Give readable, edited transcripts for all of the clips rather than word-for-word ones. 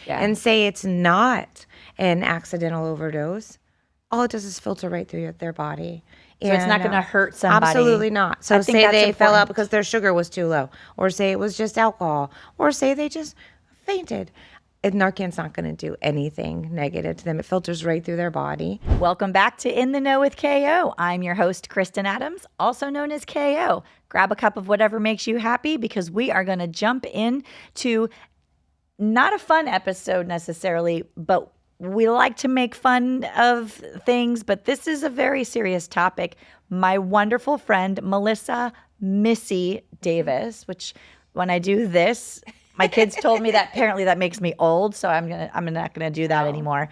and say it's not an accidental overdose, all it does is filter right through their body. So it's not going to hurt somebody. Absolutely not. So say they fell out because their sugar was too low, or say it was just alcohol, or say they just fainted. And Narcan's not going to do anything negative to them. It filters right through their body. Welcome back to In the Know with KO. I'm your host, Kristen Adams, also known as KO. Grab a cup of whatever makes you happy because we are going to jump into not a fun episode necessarily, but we like to make fun of things, but this is a very serious topic. My wonderful friend, Meliissa Missy Davis, which when I do this, my kids told me that apparently that makes me old, so I'm not gonna do that anymore.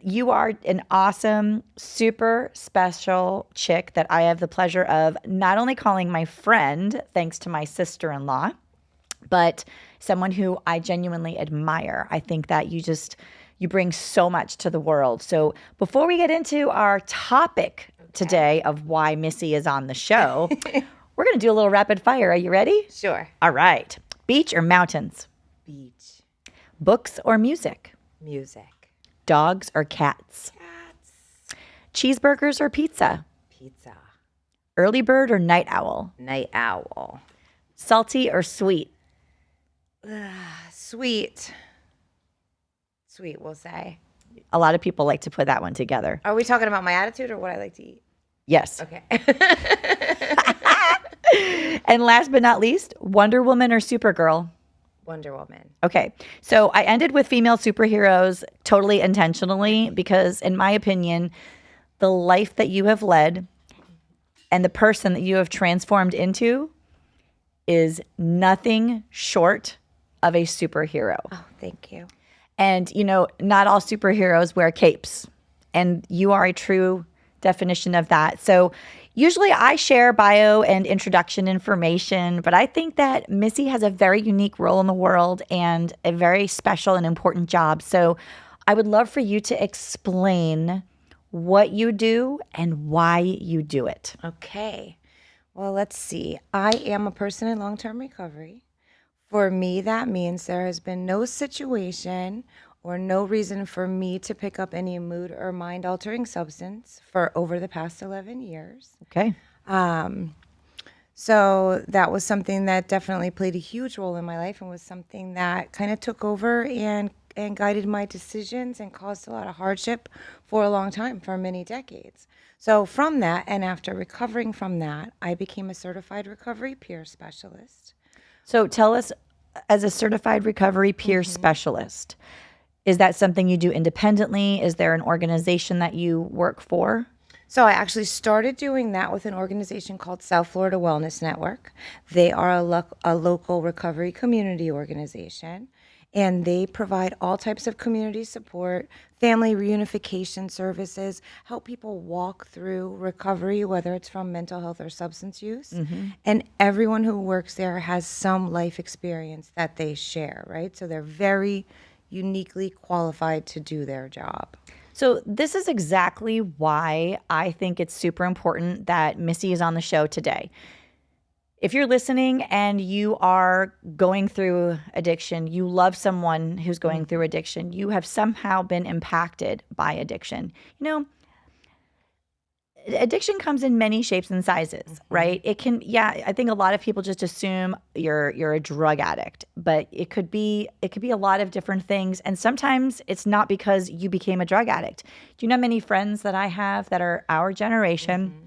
You are an awesome, super special chick that I have the pleasure of not only calling my friend, thanks to my sister-in-law, but someone who I genuinely admire. I think that you bring so much to the world. So before we get into our topic today of why Missy is on the show, we're gonna do a little rapid fire. Are you ready? Sure. All right. Beach or mountains? Beach. Books or music? Music. Dogs or cats? Cats. Cheeseburgers or pizza? Pizza. Early bird or night owl? Night owl. Salty or sweet? Sweet. Sweet, we'll say. A lot of people like to put that one together. Are we talking about my attitude or what I like to eat? Yes. Okay. And last but not least, Wonder Woman or Supergirl? Wonder Woman. Okay. So I ended with female superheroes totally intentionally because, in my opinion, the life that you have led and the person that you have transformed into is nothing short of a superhero. Oh, thank you. And, not all superheroes wear capes. And you are a true definition of that. So usually I share bio and introduction information, but I think that Missy has a very unique role in the world and a very special and important job. So I would love for you to explain what you do and why you do it. Okay. Well, let's see. I am a person in long-term recovery. For me, that means there has been no situation or no reason for me to pick up any mood or mind-altering substance for over the past 11 years. Okay. So that was something that definitely played a huge role in my life and was something that kind of took over and guided my decisions and caused a lot of hardship for a long time, for many decades. So from that, and after recovering from that, I became a certified recovery peer specialist. So tell us, as a certified recovery peer specialist, is that something you do independently? Is there an organization that you work for? So I actually started doing that with an organization called South Florida Wellness Network. They are a local recovery community organization, and they provide all types of community support, family reunification services, help people walk through recovery, whether it's from mental health or substance use. And everyone who works there has some life experience that they share, right? So they're very uniquely qualified to do their job. So this is exactly why I think it's super important that Missy is on the show today. If you're listening and you are going through addiction, you love someone who's going through addiction, you have somehow been impacted by addiction. Addiction comes in many shapes and sizes, right? It can, I think a lot of people just assume you're a drug addict, but it could be a lot of different things. And sometimes it's not because you became a drug addict. Do you know many friends that I have that are our generation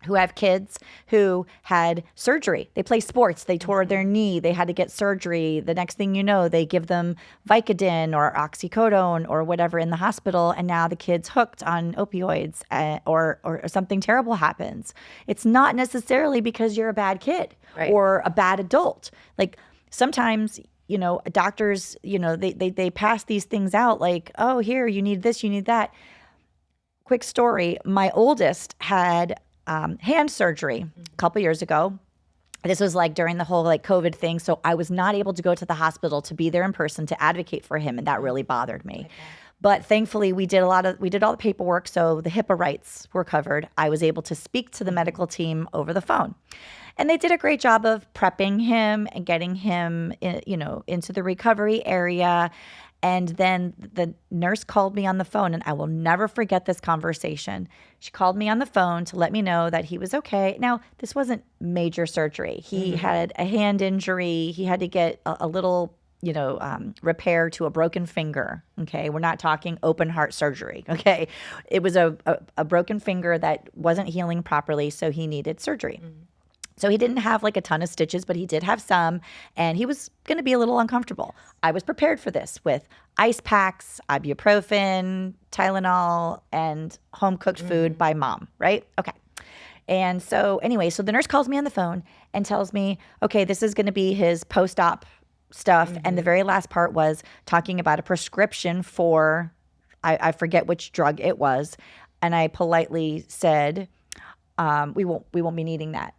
who have kids who had surgery? They play sports, they tore their knee, they had to get surgery. The next thing you know, they give them Vicodin or oxycodone or whatever in the hospital, and now the kid's hooked on opioids or something terrible happens. It's not necessarily because you're a bad kid or a bad adult. Like sometimes, doctors, they pass these things out like, oh, here, you need this, you need that. Quick story, my oldest had hand surgery a couple years ago. This was like during the whole COVID thing. So I was not able to go to the hospital to be there in person to advocate for him. And that really bothered me. But thankfully we did all the paperwork. So the HIPAA rights were covered. I was able to speak to the medical team over the phone. And they did a great job of prepping him and getting him, into the recovery area. And then the nurse called me on the phone, and I will never forget this conversation. She called me on the phone to let me know that he was okay. Now, this wasn't major surgery. He had a hand injury. He had to get a little, repair to a broken finger. Okay. We're not talking open heart surgery. Okay. It was a broken finger that wasn't healing properly, so he needed surgery. So he didn't have like a ton of stitches, but he did have some, and he was going to be a little uncomfortable. I was prepared for this with ice packs, ibuprofen, Tylenol, and home cooked food by mom, right? Okay. And so anyway, so the nurse calls me on the phone and tells me, okay, this is going to be his post-op stuff. And the very last part was talking about a prescription for, I forget which drug it was. And I politely said, we won't be needing that.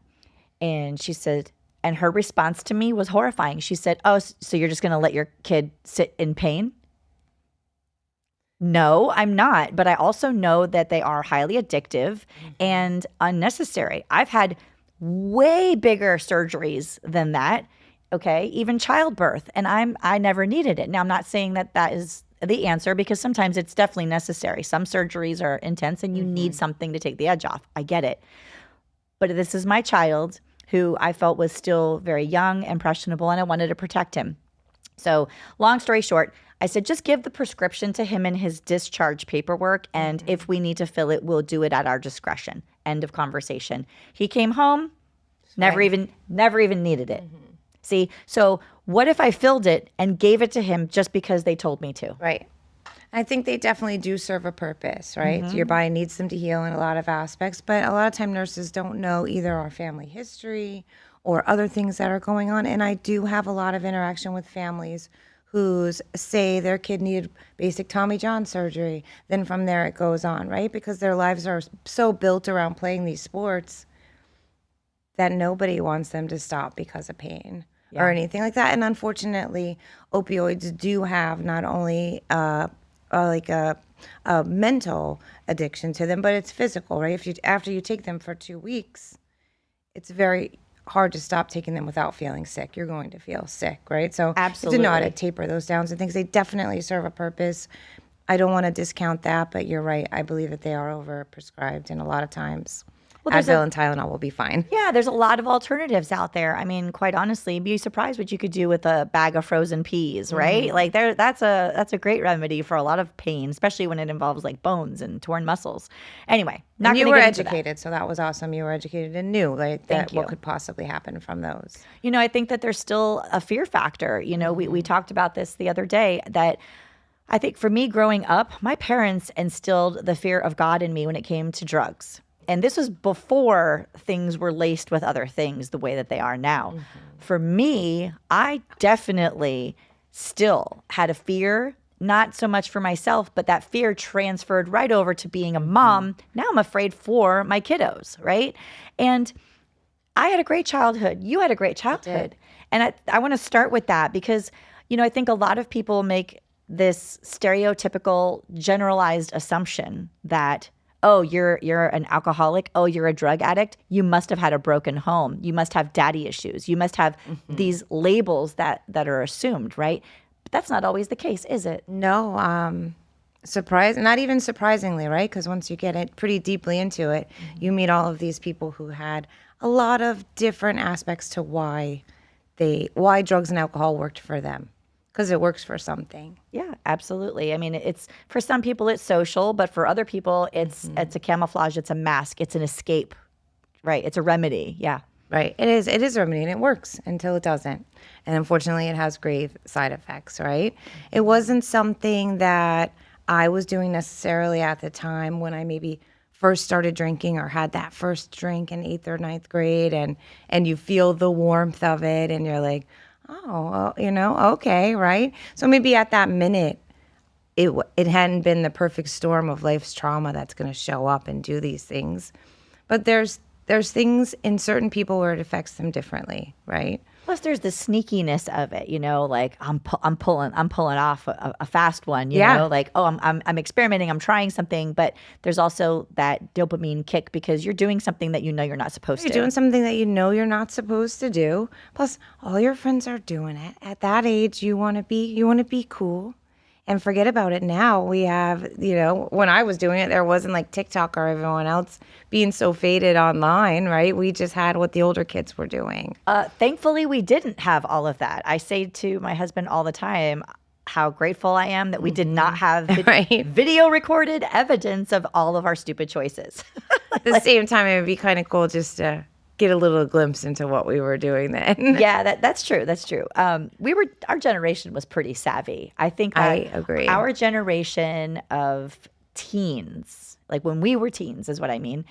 And she said, and her response to me was horrifying. She said, oh, so you're just going to let your kid sit in pain? No, I'm not. But I also know that they are highly addictive and unnecessary. I've had way bigger surgeries than that. Okay. Even childbirth. And I never needed it. Now, I'm not saying that is the answer, because sometimes it's definitely necessary. Some surgeries are intense and you need something to take the edge off. I get it. But this is my child, who I felt was still very young, impressionable, and I wanted to protect him. So long story short, I said, just give the prescription to him in his discharge paperwork, and if we need to fill it, we'll do it at our discretion. End of conversation. He came home, never even needed it. See, so what if I filled it and gave it to him just because they told me to? Right. I think they definitely do serve a purpose, right? Your body needs them to heal in a lot of aspects, but a lot of time nurses don't know either our family history or other things that are going on. And I do have a lot of interaction with families who say their kid needed basic Tommy John surgery. Then from there it goes on, right? Because their lives are so built around playing these sports that nobody wants them to stop because of pain or anything like that. And unfortunately, opioids do have not only like a mental addiction to them, but it's physical, right? After you take them for 2 weeks, it's very hard to stop taking them without feeling sick. You're going to feel sick, right? So Absolutely. You have to know how to taper those down and things. They definitely serve a purpose. I don't want to discount that, but you're right. I believe that they are overprescribed, and a lot of times Advil and Tylenol will be fine. Yeah, there's a lot of alternatives out there. I mean, quite honestly, be surprised what you could do with a bag of frozen peas, right? Like that's a great remedy for a lot of pain, especially when it involves like bones and torn muscles. Anyway, not you were educated, so that was awesome. You were educated and knew what could possibly happen from those. I think that there's still a fear factor. We talked about this the other day, that I think for me growing up, my parents instilled the fear of God in me when it came to drugs. And this was before things were laced with other things the way that they are now. For me, I definitely still had a fear, not so much for myself, but that fear transferred right over to being a mom. Now I'm afraid for my kiddos, right? And I had a great childhood. You had a great childhood. And I want to start with that because, I think a lot of people make this stereotypical generalized assumption that, oh, you're an alcoholic. Oh, you're a drug addict. You must have had a broken home. You must have daddy issues. You must have these labels that are assumed, right? But that's not always the case, is it? No, not even surprisingly, right? Because once you get it pretty deeply into it, you meet all of these people who had a lot of different aspects to why drugs and alcohol worked for them. Because it works for something. Yeah, absolutely. I mean, it's for some people it's social, but for other people it's a camouflage, it's a mask, it's an escape, right? It's a remedy. Yeah, right. It is a remedy, and it works until it doesn't. And unfortunately, it has grave side effects. Right? It wasn't something that I was doing necessarily at the time when I maybe first started drinking or had that first drink in 8th or 9th grade, and you feel the warmth of it, and you're like, oh, well, okay, right? So maybe at that minute, it hadn't been the perfect storm of life's trauma that's going to show up and do these things. But there's things in certain people where it affects them differently, right? Plus, there's the sneakiness of it, like I'm pulling off a fast one, you know, like, oh, I'm experimenting, I'm trying something, but there's also that dopamine kick because you're doing something that you're not supposed to. You're doing something that you're not supposed to do. Plus, all your friends are doing it. At that age, you want to be cool, And forget about it now. We have, when I was doing it, there wasn't like TikTok or everyone else being so faded online, right? We just had what the older kids were doing. Thankfully, we didn't have all of that. I say to my husband all the time how grateful I am that we did not have Right. video recorded evidence of all of our stupid choices. At the same time, it would be kind of cool just to get a little glimpse into what we were doing then. Yeah, that's true. That's true. Our generation was pretty savvy. I think that I agree. Our generation of teens, like when we were teens, is what I mean.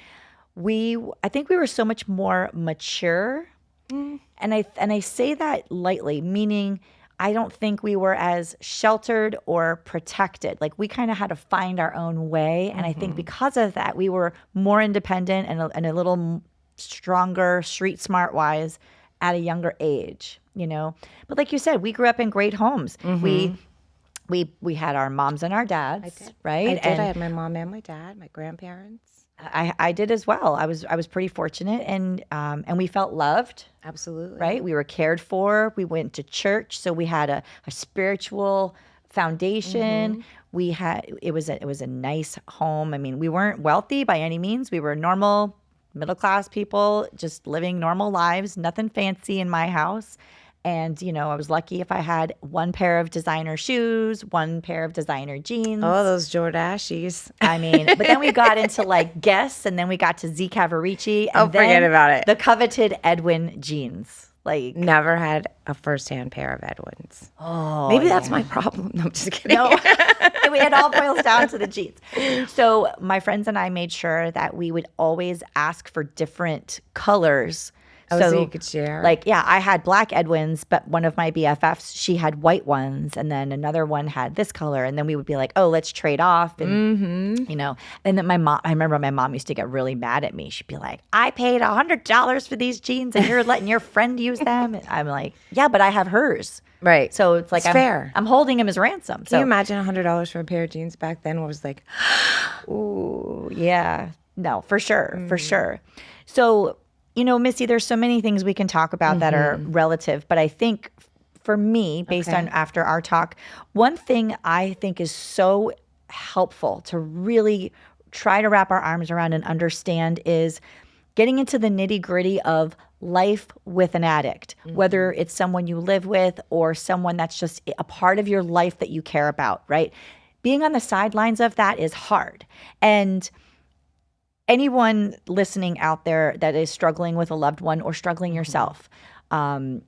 I think we were so much more mature, and I say that lightly, meaning I don't think we were as sheltered or protected. Like we kind of had to find our own way, and I think because of that, we were more independent and a little stronger, street smart wise at a younger age, But like you said, we grew up in great homes. We had our moms and our dads, right? I did. I had my mom and my dad, my grandparents. I did as well. I was pretty fortunate, and we felt loved. Absolutely. Right? We were cared for. We went to church, so we had a spiritual foundation. It was a nice home. I mean, we weren't wealthy by any means. We were normal middle class people, just living normal lives. Nothing fancy in my house. And, I was lucky if I had one pair of designer shoes, one pair of designer jeans. Oh, those Jordashies. I mean, but then we got into like Guess, and then we got to Z Cavaricci. And then forget about it. The coveted Edwin jeans. Like, never had a first-hand pair of Edwins. Oh, maybe that's my problem. No, I'm just kidding. No, it all boils down to the jeans. So my friends and I made sure that we would always ask for different colors. So you could share. Like, yeah, I had black Edwins, but one of my BFFs, she had white ones, and then another one had this color, and then we would be like, oh, let's trade off, and And then I remember my mom used to get really mad at me. She'd be like, I paid $100 for these jeans, and you're letting your friend use them. And I'm like, yeah, but I have hers. Right. So it's like fair. I'm holding him as ransom. Can you imagine $100 for a pair of jeans back then? Was like, ooh, yeah, no, for sure, for sure. So. Missy, there's so many things we can talk about that are relative, but I think for me, based on after our talk, one thing I think is so helpful to really try to wrap our arms around and understand is getting into the nitty-gritty of life with an addict, whether it's someone you live with or someone that's just a part of your life that you care about, right? Being on the sidelines of that is hard. And anyone listening out there that is struggling with a loved one or struggling yourself, we're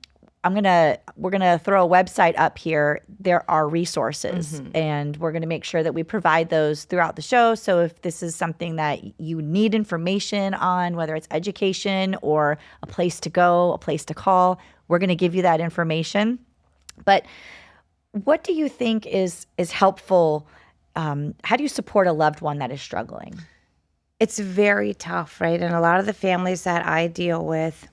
gonna throw a website up here. There are resources, and we're gonna make sure that we provide those throughout the show. So if this is something that you need information on, whether it's education or a place to go, a place to call, we're gonna give you that information. But what do you think is helpful? How do you support a loved one that is struggling? It's very tough, right? And a lot of the families that I deal with,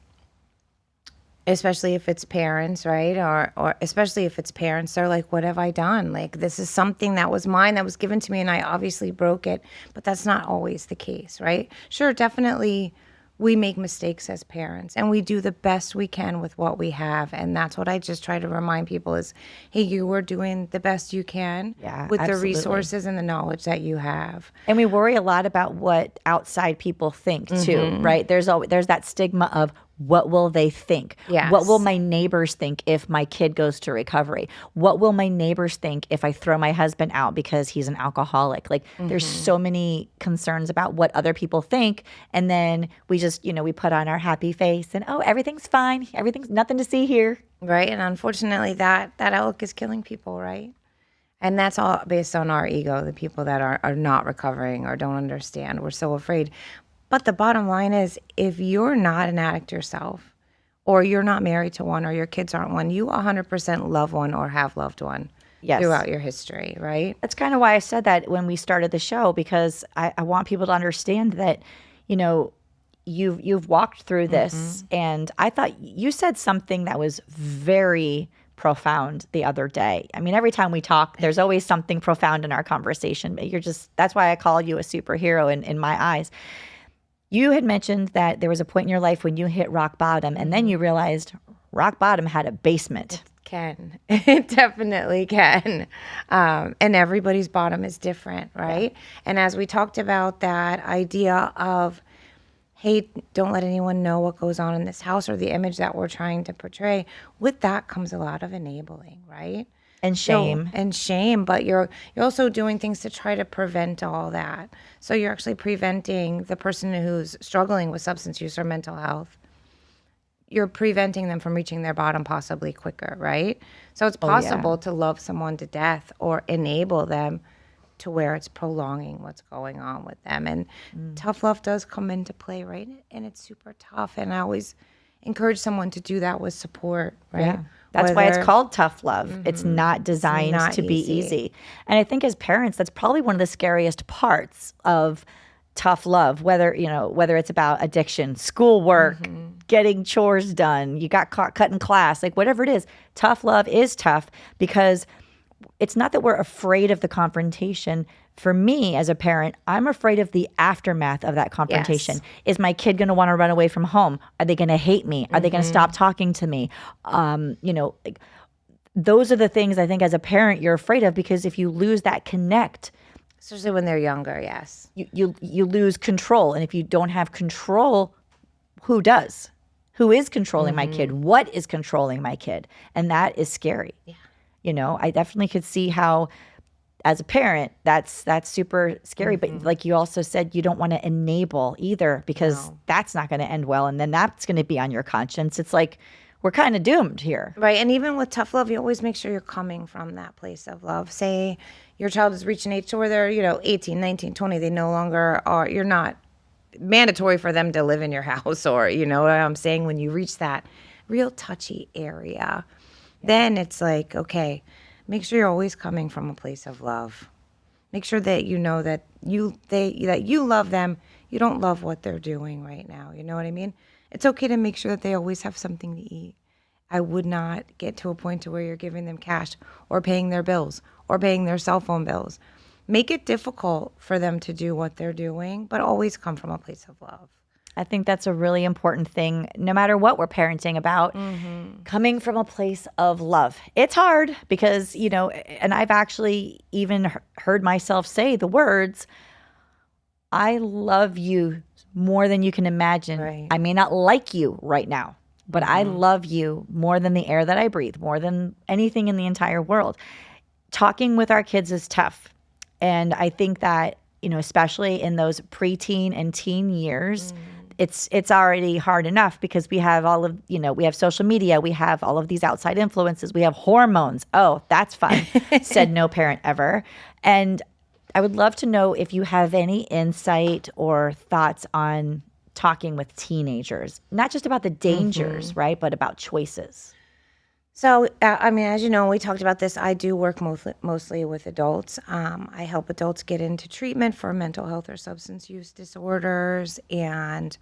especially if it's parents, right? Or especially if it's parents, they're like, what have I done? Like, this is something that was mine, that was given to me, and I obviously broke it. But that's not always the case, right? Sure, definitely we make mistakes as parents, and we do the best we can with what we have. And that's what I just try to remind people is, hey, you are doing the best you can with the resources and the knowledge that you have. And we worry a lot about what outside people think too, right? There's that stigma of, what will they think? Yes. What will my neighbors think if my kid goes to recovery? What will my neighbors think if I throw my husband out because he's an alcoholic? Like, there's so many concerns about what other people think. And then we just, we put on our happy face and, oh, everything's fine. Everything's nothing to see here. Right. And unfortunately, that outlook is killing people, right? And that's all based on our ego, the people that are not recovering or don't understand. We're so afraid. But the bottom line is, if you're not an addict yourself, or you're not married to one, or your kids aren't one, you 100% love one or have loved one throughout your history, right? That's kind of why I said that when we started the show, because I want people to understand that, you've walked through this. And I thought you said something that was very profound the other day. I mean, every time we talk, there's always something profound in our conversation. But that's why I call you a superhero in my eyes. You had mentioned that there was a point in your life when you hit rock bottom, and then you realized rock bottom had a basement. It can. It definitely can. And everybody's bottom is different, right? And as we talked about that idea of, hey, don't let anyone know what goes on in this house or the image that we're trying to portray, with that comes a lot of enabling, right? And shame. And shame, but you're also doing things to try to prevent all that. So you're actually preventing the person who's struggling with substance use or mental health. You're preventing them from reaching their bottom possibly quicker, right? So it's possible to love someone to death or enable them to where it's prolonging what's going on with them. And tough love does come into play, right? And it's super tough. And I always encourage someone to do that with support, right? Yeah. That's why it's called tough love. It's not designed not to be easy. And I think as parents, that's probably one of the scariest parts of tough love, whether it's about addiction, schoolwork, getting chores done, you got caught cutting class, like whatever it is. Tough love is tough because it's not that we're afraid of the confrontation. For me as a parent, I'm afraid of the aftermath of that confrontation. Yes. Is my kid going to want to run away from home? Are they going to hate me? Are they going to stop talking to me? Like, those are the things I think as a parent you're afraid of, because if you lose that connect, especially when they're younger, yes. you lose control. And if you don't have control, who does? Who is controlling my kid? What is controlling my kid? And that is scary. Yeah. I definitely could see how, as a parent, that's super scary. But like you also said, you don't want to enable either, because that's not going to end well. And then that's going to be on your conscience. It's like, we're kind of doomed here. Right. And even with tough love, you always make sure you're coming from that place of love. Say your child has reached an age to where they're, 18, 19, 20. They no longer are, you're not mandatory for them to live in your house, or, you know what I'm saying? When you reach that real touchy area, then it's like, okay, make sure you're always coming from a place of love. Make sure that you know that you love them. You don't love what they're doing right now. You know what I mean? It's okay to make sure that they always have something to eat. I would not get to a point to where you're giving them cash or paying their bills or paying their cell phone bills. Make it difficult for them to do what they're doing, but always come from a place of love. I think that's a really important thing, no matter what we're parenting about, coming from a place of love. It's hard because, and I've actually even heard myself say the words, I love you more than you can imagine. Right. I may not like you right now, but I love you more than the air that I breathe, more than anything in the entire world. Talking with our kids is tough. And I think that, especially in those preteen and teen years, it's already hard enough because we have all of, we have social media, we have all of these outside influences, we have hormones. Oh, that's fun, said no parent ever. And I would love to know if you have any insight or thoughts on talking with teenagers, not just about the dangers, right, but about choices. So, as you know, we talked about this. I do work mostly with adults. I help adults get into treatment for mental health or substance use disorders. And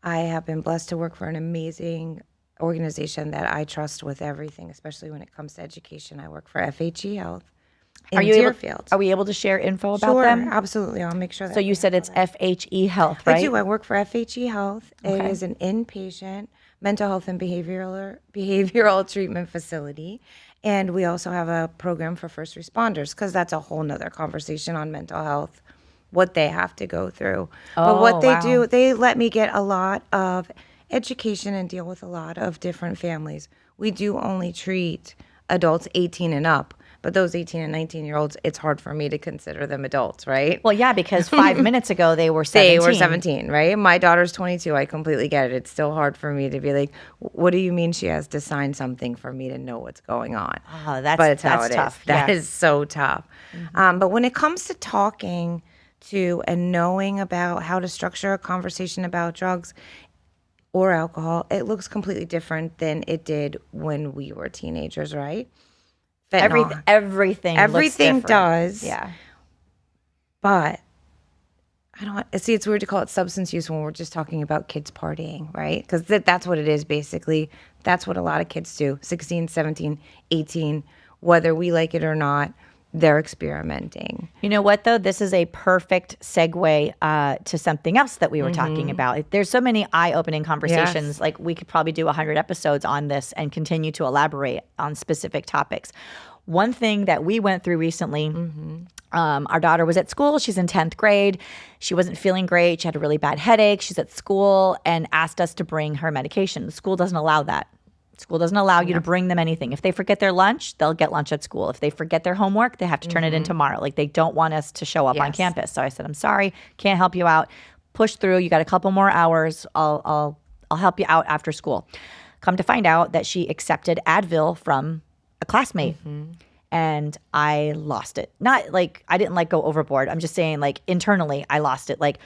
I have been blessed to work for an amazing organization that I trust with everything, especially when it comes to education. I work for FHE Health in Deerfield. Are we able to share info about Sure, them? absolutely. I'll make sure that. So you said it's FHE Health, right? I do. I work for FHE Health. Okay. It is an inpatient mental health and behavioral treatment facility. And we also have a program for first responders, because that's a whole nother conversation on mental health, what they have to go through. But what they do, they let me get a lot of education and deal with a lot of different families. We do only treat adults 18 and up. But those 18 and 19-year-olds, it's hard for me to consider them adults, right? Well, yeah, because 5 minutes ago they were 17. They were 17, right? My daughter's 22. I completely get it. It's still hard for me to be like, what do you mean she has to sign something for me to know what's going on? Oh, that's tough. That is so tough. But when it comes to talking to and knowing about how to structure a conversation about drugs or alcohol, it looks completely different than it did when we were teenagers, right? Everything does. Yeah. But it's weird to call it substance use when we're just talking about kids partying, right? Because that's what it is, basically. That's what a lot of kids do, 16, 17, 18, whether we like it or not. they're experimenting. You know what, though? This is a perfect segue to something else that we were talking about. There's so many eye-opening conversations. Yes. Like, we could probably do 100 episodes on this and continue to elaborate on specific topics. One thing that we went through recently, our daughter was at school. She's in 10th grade. She wasn't feeling great. She had a really bad headache. She's at school and asked us to bring her medication. The school doesn't allow that. School doesn't allow you to bring them anything. If they forget their lunch, they'll get lunch at school. If they forget their homework, they have to turn it in tomorrow. Like, they don't want us to show up on campus. So I said, I'm sorry, can't help you out. Push through. You got a couple more hours. I'll help you out after school. Come to find out that she accepted Advil from a classmate. And I lost it. Not like I didn't like go overboard. I'm just saying, like, internally I lost it. Like,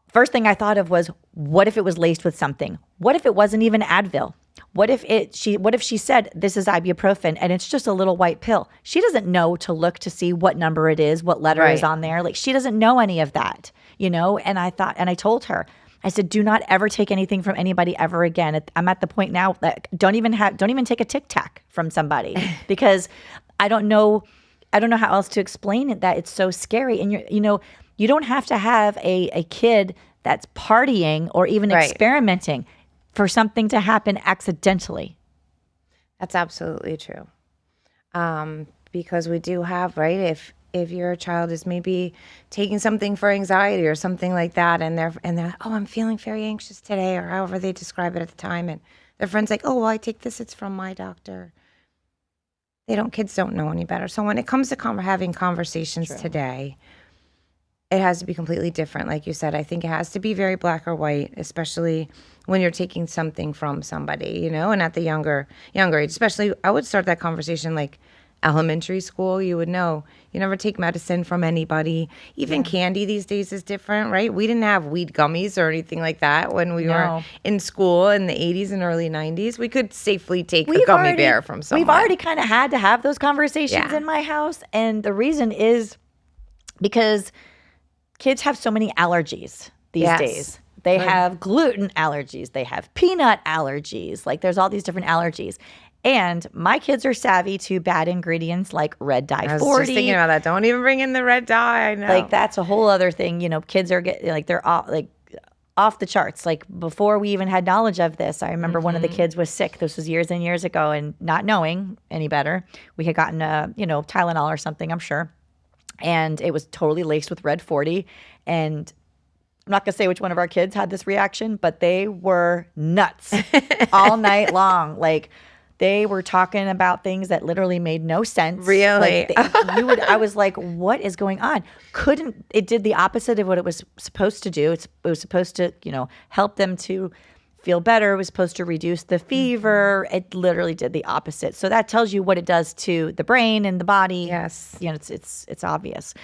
first thing I thought of was, what if it was laced with something? What if it wasn't even Advil? What if she said, this is ibuprofen and it's just a little white pill? She doesn't know to look to see what number it is, what letter is on there. Like, she doesn't know any of that, you know? And I told her, I said, do not ever take anything from anybody ever again. I'm at the point now that don't even take a Tic Tac from somebody, because I don't know how else to explain it, that it's so scary. And you don't have to have a kid that's partying or even experimenting for something to happen accidentally. That's absolutely true. Because we do have, right, if your child is maybe taking something for anxiety or something like that, and they're oh, I'm feeling very anxious today, or however they describe it at the time, and their friend's like, oh, well, I take this, it's from my doctor. Kids don't know any better. So when it comes to having conversations today, it has to be completely different. Like you said, I think it has to be very black or white, especially when you're taking something from somebody, you know, and at the younger age, especially, I would start that conversation like elementary school. You would know you never take medicine from anybody. Even candy these days is different, right? We didn't have weed gummies or anything like that when we were in school in the 80s and early 90s. We could safely take a gummy bear from someone. We've already kind of had to have those conversations in my house. And the reason is because kids have so many allergies these days. They have gluten allergies. They have peanut allergies. Like, there's all these different allergies. And my kids are savvy to bad ingredients like red dye 40. I was just thinking about that. Don't even bring in the red dye. I know. Like, that's a whole other thing. You know, kids are they're off the charts. Like, before we even had knowledge of this, I remember one of the kids was sick. This was years and years ago, and not knowing any better, we had gotten Tylenol or something, I'm sure. And it was totally laced with red 40. And I'm not going to say which one of our kids had this reaction, but they were nuts all night long. Like, they were talking about things that literally made no sense. Really? Like, I was like, what is going on? It did the opposite of what it was supposed to do. It was supposed to, help them to feel better. It was supposed to reduce the fever. It literally did the opposite. So that tells you what it does to the brain and the body. Yes. It's obvious.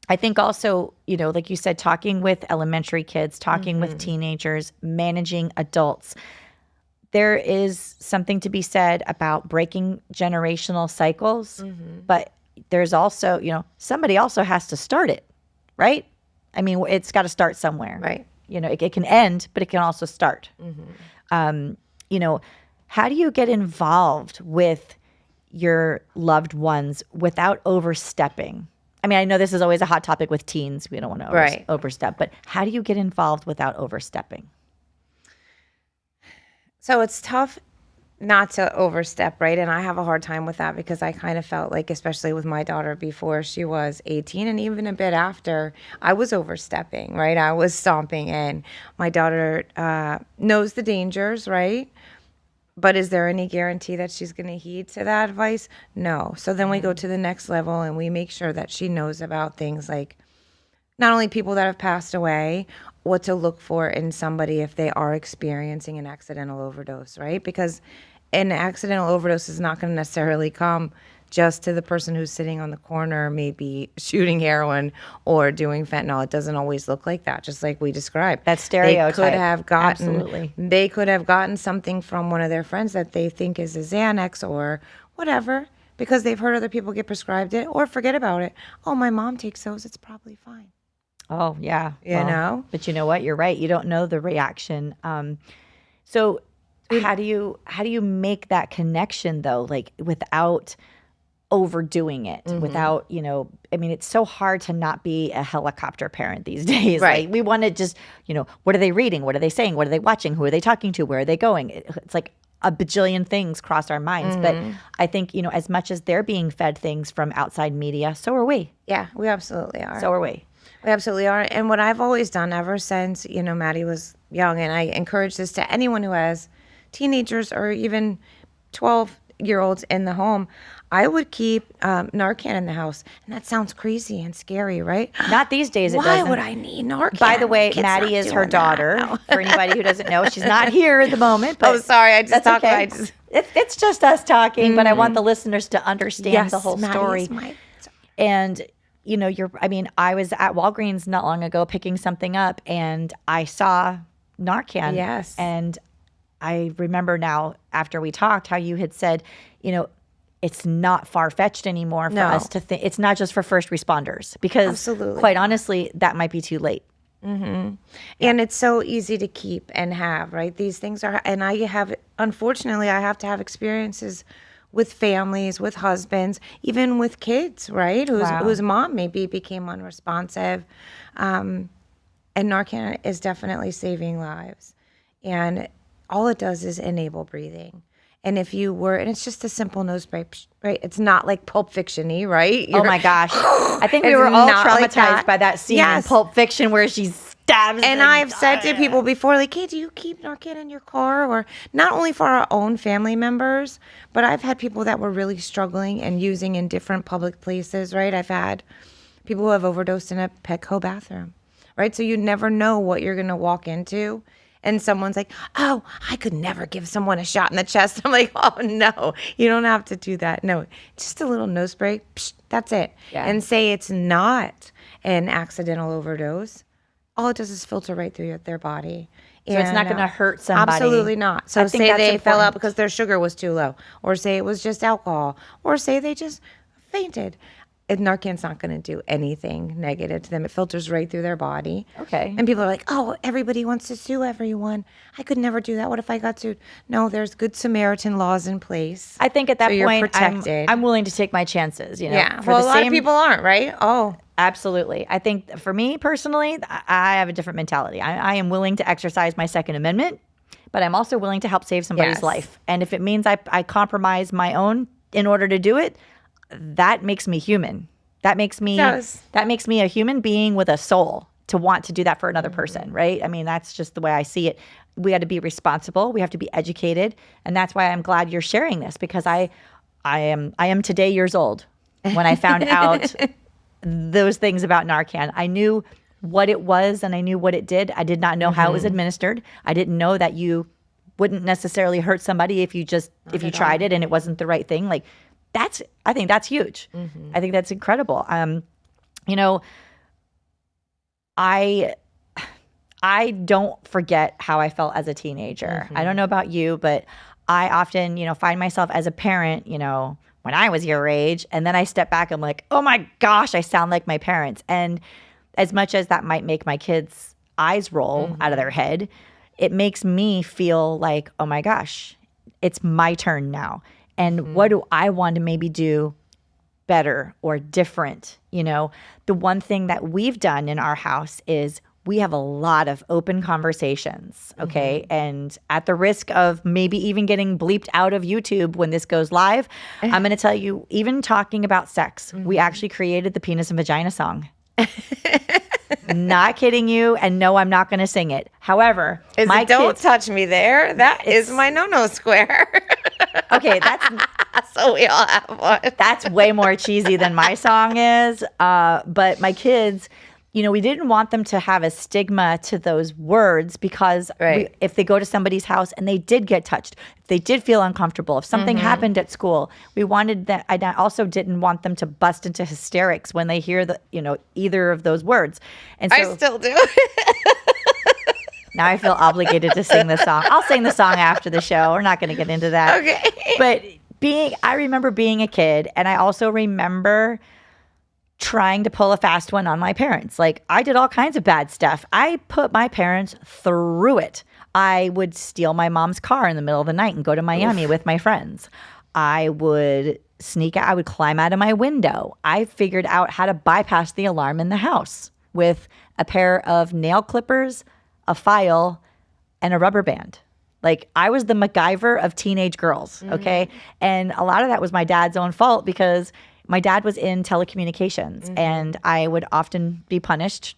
I think also, like you said, talking with elementary kids, talking with teenagers, managing adults. There is something to be said about breaking generational cycles, but there's also, somebody also has to start it, right? I mean, it's got to start somewhere. Right. It can end, but it can also start. How do you get involved with your loved ones without overstepping? I mean, I know this is always a hot topic with teens. We don't want to overstep, but how do you get involved without overstepping? So it's tough not to overstep, right? And I have a hard time with that because I kind of felt like, especially with my daughter before she was 18 and even a bit after, I was overstepping, right? I was stomping in. My daughter knows the dangers, right? But is there any guarantee that she's going to heed to that advice? No. So then we go to the next level and we make sure that she knows about things like not only people that have passed away, what to look for in somebody if they are experiencing an accidental overdose, right? Because an accidental overdose is not going to necessarily come just to the person who's sitting on the corner, maybe shooting heroin or doing fentanyl. It doesn't always look like that, just like we described. That stereotype. They could have gotten something from one of their friends that they think is a Xanax or whatever, because they've heard other people get prescribed it, or forget about it. Oh, my mom takes those. It's probably fine. Oh, yeah. You know? But you know what? You're right. You don't know the reaction. So how do you make that connection, though, like without overdoing it without, I mean, it's so hard to not be a helicopter parent these days. Right. Like, we want to just, what are they reading? What are they saying? What are they watching? Who are they talking to? Where are they going? It's like a bajillion things cross our minds. But I think, as much as they're being fed things from outside media, so are we. Yeah, we absolutely are. So are we. We absolutely are. And what I've always done ever since, Maddie was young, and I encourage this to anyone who has teenagers or even 12-year-olds in the home, I would keep Narcan in the house. And that sounds crazy and scary, right? Not these days, it Why doesn't. would I need Narcan? By the way, Kid's Maddie not is her doing that. daughter. No. For anybody who doesn't know, she's not here at the moment. But Oh, sorry. I just that's talked. okay. It's just us talking, but I want the listeners to understand Yes, the whole Maddie story. is my- And I was at Walgreens not long ago picking something up, and I saw Narcan. Yes. And I remember now, after we talked, how you had said, it's not far-fetched anymore for us to think. It's not just for first responders, because Absolutely. quite honestly, that might be too late. And it's so easy to keep and have, right? These things are, and unfortunately, I have to have experiences with families, with husbands, even with kids, right? Whose mom maybe became unresponsive. And Narcan is definitely saving lives. And all it does is enable breathing. And if you were, and it's just a simple nose spray, right? It's not like Pulp Fiction-y, right? Oh my gosh. I think we It's were all not like traumatized that. by that scene in Yes. Pulp Fiction where she stabs. And I've said to people before, like, hey, do you keep Narcan in your car? Or not only for our own family members, but I've had people that were really struggling and using in different public places, right? I've had people who have overdosed in a Petco bathroom, right? So you never know what you're going to walk into. And someone's like, oh, I could never give someone a shot in the chest. I'm like, oh, no, you don't have to do that. No, just a little nose spray. Psh, that's it. Yeah. And say it's not an accidental overdose. All it does is filter right through their body. So it's not going to hurt somebody. Absolutely not. So I think say that's they fell important. out because their sugar was too low, or say it was just alcohol, or say they just fainted. And Narcan's not going to do anything negative to them. It filters right through their body. Okay. And people are like, oh, everybody wants to sue everyone. I could never do that. What if I got sued? No, there's good Samaritan laws in place. I think at that So you're point, protected. I'm willing to take my chances. Yeah. For Well, the a lot same- of people aren't, right? Oh, Absolutely. I think for me personally, I have a different mentality. I am willing to exercise my Second Amendment, but I'm also willing to help save somebody's Yes. life. And if it means I compromise my own in order to do it, that makes me human. That makes me does. that makes me a human being with a soul to want to do that for another person, right? I mean, that's just the way I see it. We got to be responsible. We have to be educated, and that's why I'm glad you're sharing this, because I am today years old when I found out those things about Narcan. I knew what it was and I knew what it did. I did not know how it was administered. I didn't know that you wouldn't necessarily hurt somebody if you tried it and it wasn't the right thing. Like, I think that's huge. I think that's incredible. I don't forget how I felt as a teenager. I don't know about you, but I often, find myself as a parent, when I was your age, and then I step back, I'm like, oh my gosh, I sound like my parents. And as much as that might make my kids' eyes roll out of their head, it makes me feel like, oh my gosh, it's my turn now. And what do I want to maybe do better or different? The one thing that we've done in our house is we have a lot of open conversations, okay? And at the risk of maybe even getting bleeped out of YouTube when this goes live, I'm going to tell you, even talking about sex, we actually created the penis and vagina song. Not kidding you, and no, I'm not going to sing it. However, my don't kids, touch me there. That is my no-no square. okay, that's So we all have one. that's way more cheesy than my song is. But my kids, we didn't want them to have a stigma to those words, because Right. if they go to somebody's house and they did get touched, if they did feel uncomfortable, if something happened at school, we wanted that. I also didn't want them to bust into hysterics when they hear either of those words. And so I still do. now I feel obligated to sing the song. I'll sing the song after the show. We're not going to get into that. Okay. But I remember being a kid, and I also remember trying to pull a fast one on my parents. Like, I did all kinds of bad stuff. I put my parents through it. I would steal my mom's car in the middle of the night and go to Miami with my friends. I would sneak out. I would climb out of my window. I figured out how to bypass the alarm in the house with a pair of nail clippers, a file, and a rubber band. Like, I was the MacGyver of teenage girls, okay? And a lot of that was my dad's own fault because my dad was in telecommunications and I would often be punished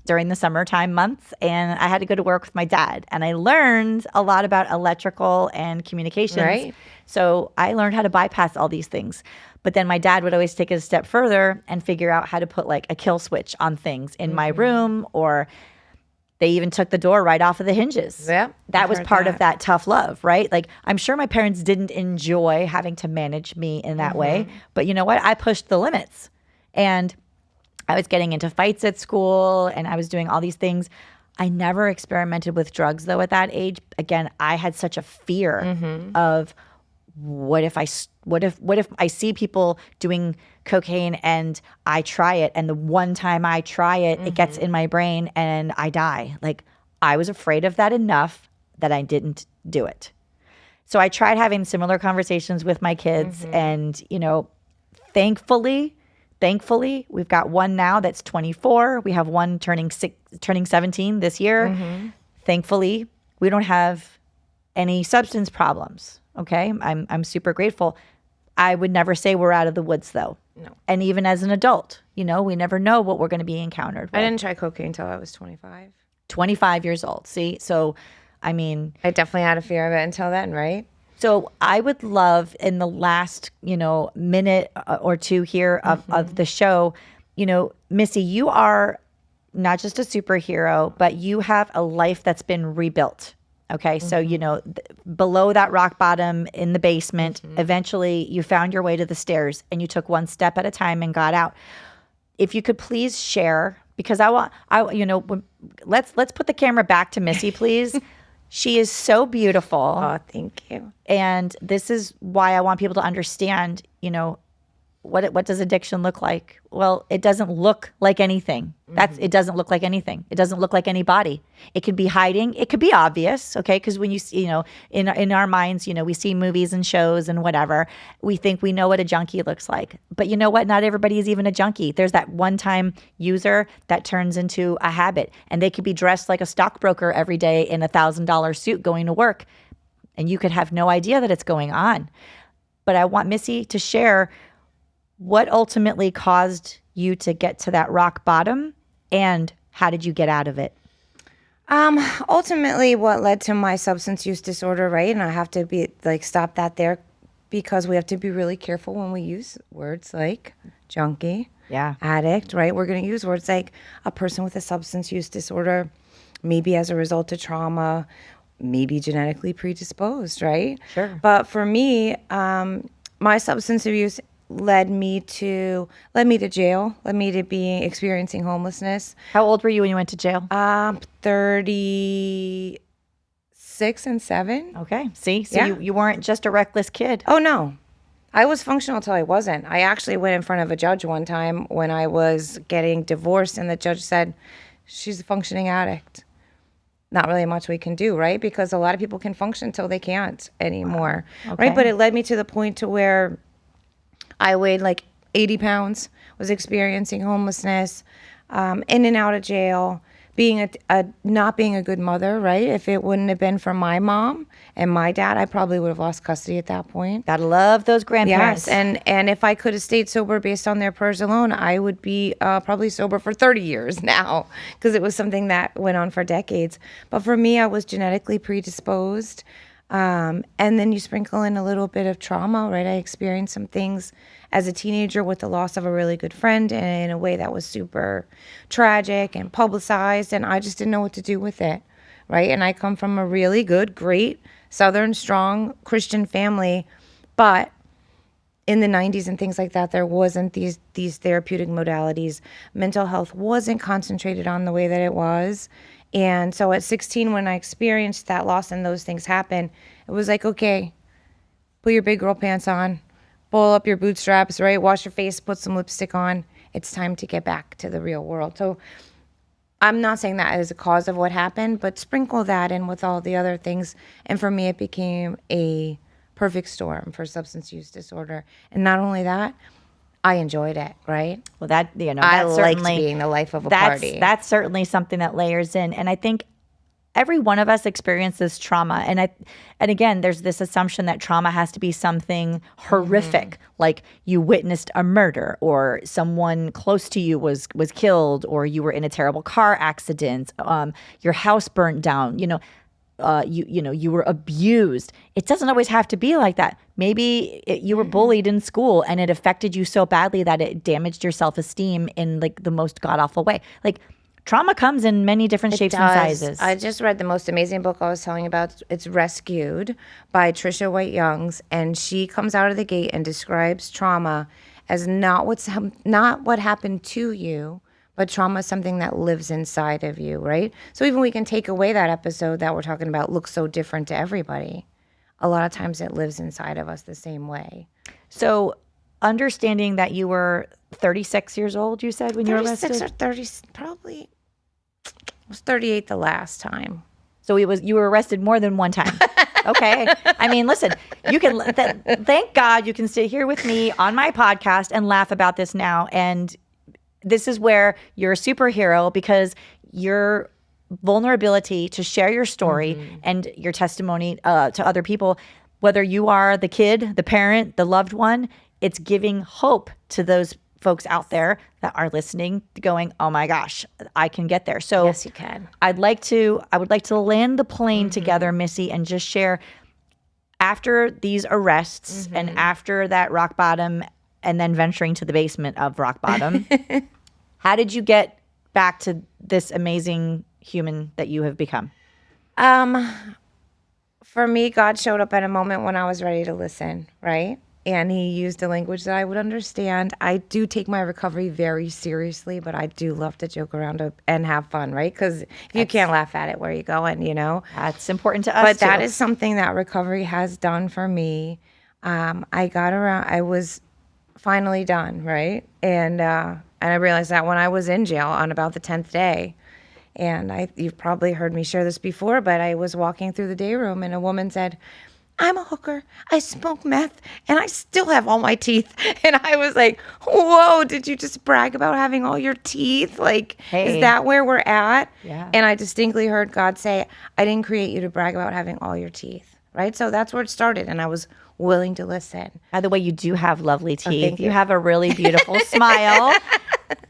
during the summertime months, and I had to go to work with my dad. And I learned a lot about electrical and communications. Right. So I learned how to bypass all these things. But then my dad would always take it a step further and figure out how to put like a kill switch on things in my room, or they even took the door right off of the hinges. Yeah, That I've was heard part of that. that tough love, right? Like, I'm sure my parents didn't enjoy having to manage me in that way. But you know what? I pushed the limits. And I was getting into fights at school and I was doing all these things. I never experimented with drugs though at that age. Again, I had such a fear of what if I see people doing cocaine and I try it, and the one time I try it, it gets in my brain and I die. Like, I was afraid of that enough that I didn't do it. So I tried having similar conversations with my kids, and thankfully, we've got one now that's 24. We have one turning 17 this year. Thankfully, we don't have any substance problems. Okay, I'm super grateful. I would never say we're out of the woods though. No. And even as an adult, we never know what we're going to be encountered with. I didn't try cocaine until I was 25. 25 years old. See, so I mean, I definitely had a fear of it until then, right? so I would love in the last, minute or two here of the show, Missy, you are not just a superhero, but you have a life that's been rebuilt. Okay. So, below that rock bottom in the basement, eventually you found your way to the stairs and you took one step at a time and got out. If you could please share, because let's put the camera back to Missy, please. She is so beautiful. Oh, thank you. And this is why I want people to understand, what does addiction look like? Well, it doesn't look like anything. It doesn't look like anything. It doesn't look like anybody. It could be hiding. It could be obvious, okay? Because when you see, in our minds, we see movies and shows and whatever, we think we know what a junkie looks like. But you know what? Not everybody is even a junkie. There's that one-time user that turns into a habit, and they could be dressed like a stockbroker every day in a $1,000 suit going to work, and you could have no idea that it's going on. But I want Missy to share what ultimately caused you to get to that rock bottom, and how did you get out of it? Ultimately, what led to my substance use disorder, right? And I have to stop that there, because we have to be really careful when we use words like junkie, addict, right? We're going to use words like a person with a substance use disorder, maybe as a result of trauma, maybe genetically predisposed, right? Sure. But for me, my substance abuse led me to jail, led me to experiencing homelessness. How old were you when you went to jail? 36 and 7. Okay. See? So Yeah. you weren't just a reckless kid. Oh, no. I was functional till I wasn't. I actually went in front of a judge one time when I was getting divorced, and the judge said, she's a functioning addict. Not really much we can do, right? Because a lot of people can function till they can't anymore, Okay. right? But it led me to the point to where I weighed like 80 pounds, was experiencing homelessness, in and out of jail, being not being a good mother, right? If it wouldn't have been for my mom and my dad, I probably would have lost custody at that point. Gotta love those grandparents. Yes, and if I could have stayed sober based on their prayers alone, I would be probably sober for 30 years now, because it was something that went on for decades. But for me, I was genetically predisposed. And then you sprinkle in a little bit of trauma, right? I experienced some things as a teenager with the loss of a really good friend, and in a way that was super tragic and publicized, and I just didn't know what to do with it, right? And I come from a really good, great, Southern, strong Christian family, but in the 90s and things like that, there wasn't these therapeutic modalities. Mental health wasn't concentrated on the way that it was. And so at 16, when I experienced that loss and those things happen, it was like, okay, put your big girl pants on, pull up your bootstraps, right? Wash your face, put some lipstick on. It's time to get back to the real world. So I'm not saying that as a cause of what happened, but sprinkle that in with all the other things. And for me, it became a perfect storm for substance use disorder. And not only that, I enjoyed it, right? Well, that, I that's liked certainly being the life of a party. That's certainly something that layers in. And I think every one of us experiences trauma. And again, there's this assumption that trauma has to be something horrific, like you witnessed a murder or someone close to you was killed, or you were in a terrible car accident, your house burnt down, you were abused. It doesn't always have to be like that. Maybe you were bullied in school and it affected you so badly that it damaged your self-esteem in like the most god-awful way. Like, trauma comes in many different shapes and sizes. I just read the most amazing book I was telling you about. It's Rescued by Trisha White Youngs, and she comes out of the gate and describes trauma as not what happened to you, but trauma is something that lives inside of you, right? So even we can take away that episode that we're talking about looks so different to everybody. A lot of times it lives inside of us the same way. So understanding that you were 36 years old, you said, when you were arrested? 36 or 30, probably. I was 38 the last time. So you were arrested more than one time. Okay. I mean, listen, you can thank God you can sit here with me on my podcast and laugh about this now. And this is where you're a superhero, because your vulnerability to share your story and your testimony to other people, whether you are the kid, the parent, the loved one, it's giving hope to those folks out there that are listening, going, oh my gosh, I can get there. So yes, you can. I would like to land the plane together, Missy, and just share, after these arrests and after that rock bottom and then venturing to the basement of rock bottom, how did you get back to this amazing human that you have become? For me, God showed up at a moment when I was ready to listen, right? And he used a language that I would understand. I do take my recovery very seriously, but I do love to joke around and have fun, right? Because if you can't laugh at it, where are you going, That's important to us, But that is something that recovery has done for me. I was finally done, right? And I realized that when I was in jail on about the 10th day. And you've probably heard me share this before, but I was walking through the day room and a woman said, I'm a hooker, I smoke meth, and I still have all my teeth. And I was like, whoa, did you just brag about having all your teeth? Like, hey. Is that where we're at? Yeah. And I distinctly heard God say, I didn't create you to brag about having all your teeth, right? So that's where it started, and I was willing to listen. By the way, you do have lovely teeth. Thank you. You have a really beautiful smile.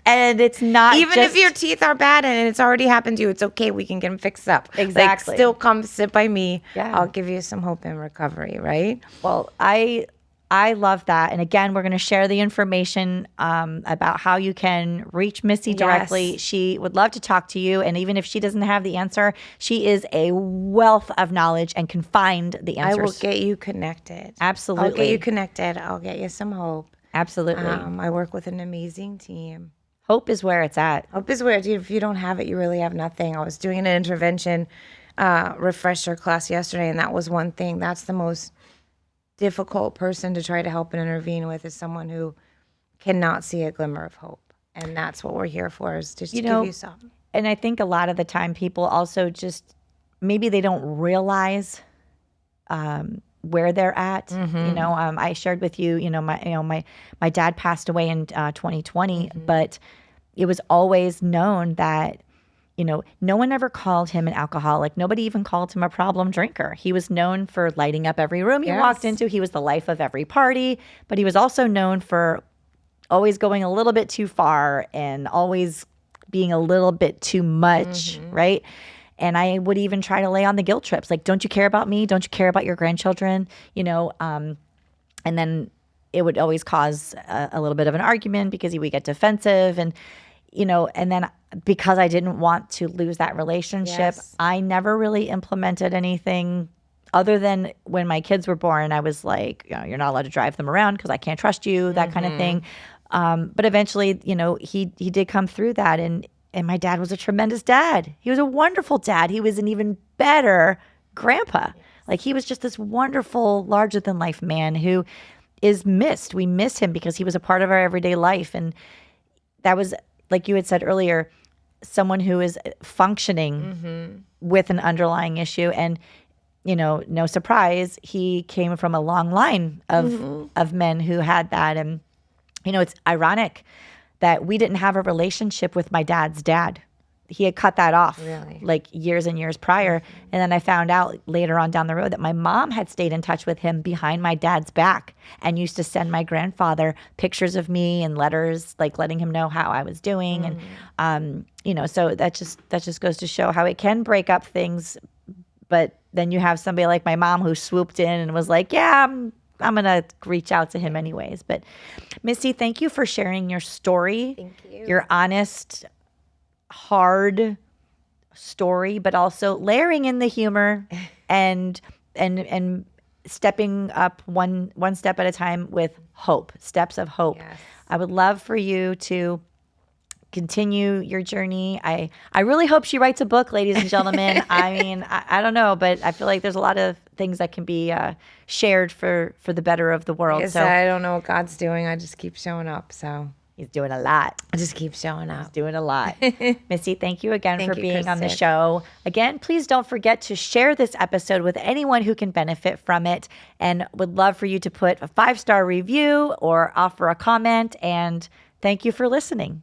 And it's not even if your teeth are bad and it's already happened to you, it's okay. We can get them fixed up. Exactly. Like, still come sit by me. Yeah. I'll give you some hope in recovery, right? Well, I love that. And again, we're going to share the information about how you can reach Missy directly. Yes. She would love to talk to you. And even if she doesn't have the answer, she is a wealth of knowledge and can find the answers. I will get you connected. Absolutely. I'll get you connected. I'll get you some hope. Absolutely. I work with an amazing team. Hope is where it's at. Hope is where, if you don't have it, you really have nothing. I was doing an intervention refresher class yesterday, and that was one thing. That's the most difficult person to try to help and intervene with, is someone who cannot see a glimmer of hope. And that's what we're here for, is just to give you some. And I think a lot of the time people also just, maybe they don't realize where they're at. I shared with you, my dad passed away in 2020, but it was always known that, no one ever called him an alcoholic. Nobody even called him a problem drinker. He was known for lighting up every room he walked into. He was the life of every party, but he was also known for always going a little bit too far and always being a little bit too much, right? And I would even try to lay on the guilt trips. Like, don't you care about me? Don't you care about your grandchildren? And then it would always cause a little bit of an argument because he would get defensive. And then because I didn't want to lose that relationship, I never really implemented anything other than when my kids were born. I was like, you're not allowed to drive them around because I can't trust you, that kind of thing. But eventually, he did come through that. And my dad was a tremendous dad. He was a wonderful dad. He was an even better grandpa. Like, he was just this wonderful, larger than life man who is missed. We miss him because he was a part of our everyday life. And that was, like you had said earlier, someone who is functioning with an underlying issue. And no surprise, he came from a long line of men who had that. And, it's ironic that we didn't have a relationship with my dad's dad. He had cut that off like years and years prior. And then I found out later on down the road that my mom had stayed in touch with him behind my dad's back and used to send my grandfather pictures of me and letters, like letting him know how I was doing. And, so that just goes to show how it can break up things. But then you have somebody like my mom who swooped in and was like, yeah, I'm going to reach out to him anyways. But Missy, thank you for sharing your story. Thank you. Your honest, hard story, but also layering in the humor and stepping up one step at a time with hope, steps of hope. Yes. I would love for you to continue your journey. I really hope she writes a book, ladies and gentlemen. I mean, I don't know, but I feel like there's a lot of things that can be shared for the better of the world. Like I So said, I don't know what God's doing. I just keep showing up. So he's doing a lot. I just keep showing up. Doing a lot. Missy, thank you again Thank for you, being on the Kristen. show. Again, please don't forget to share this episode with anyone who can benefit from it, and would love for you to put a 5-star review or offer a comment. And thank you for listening.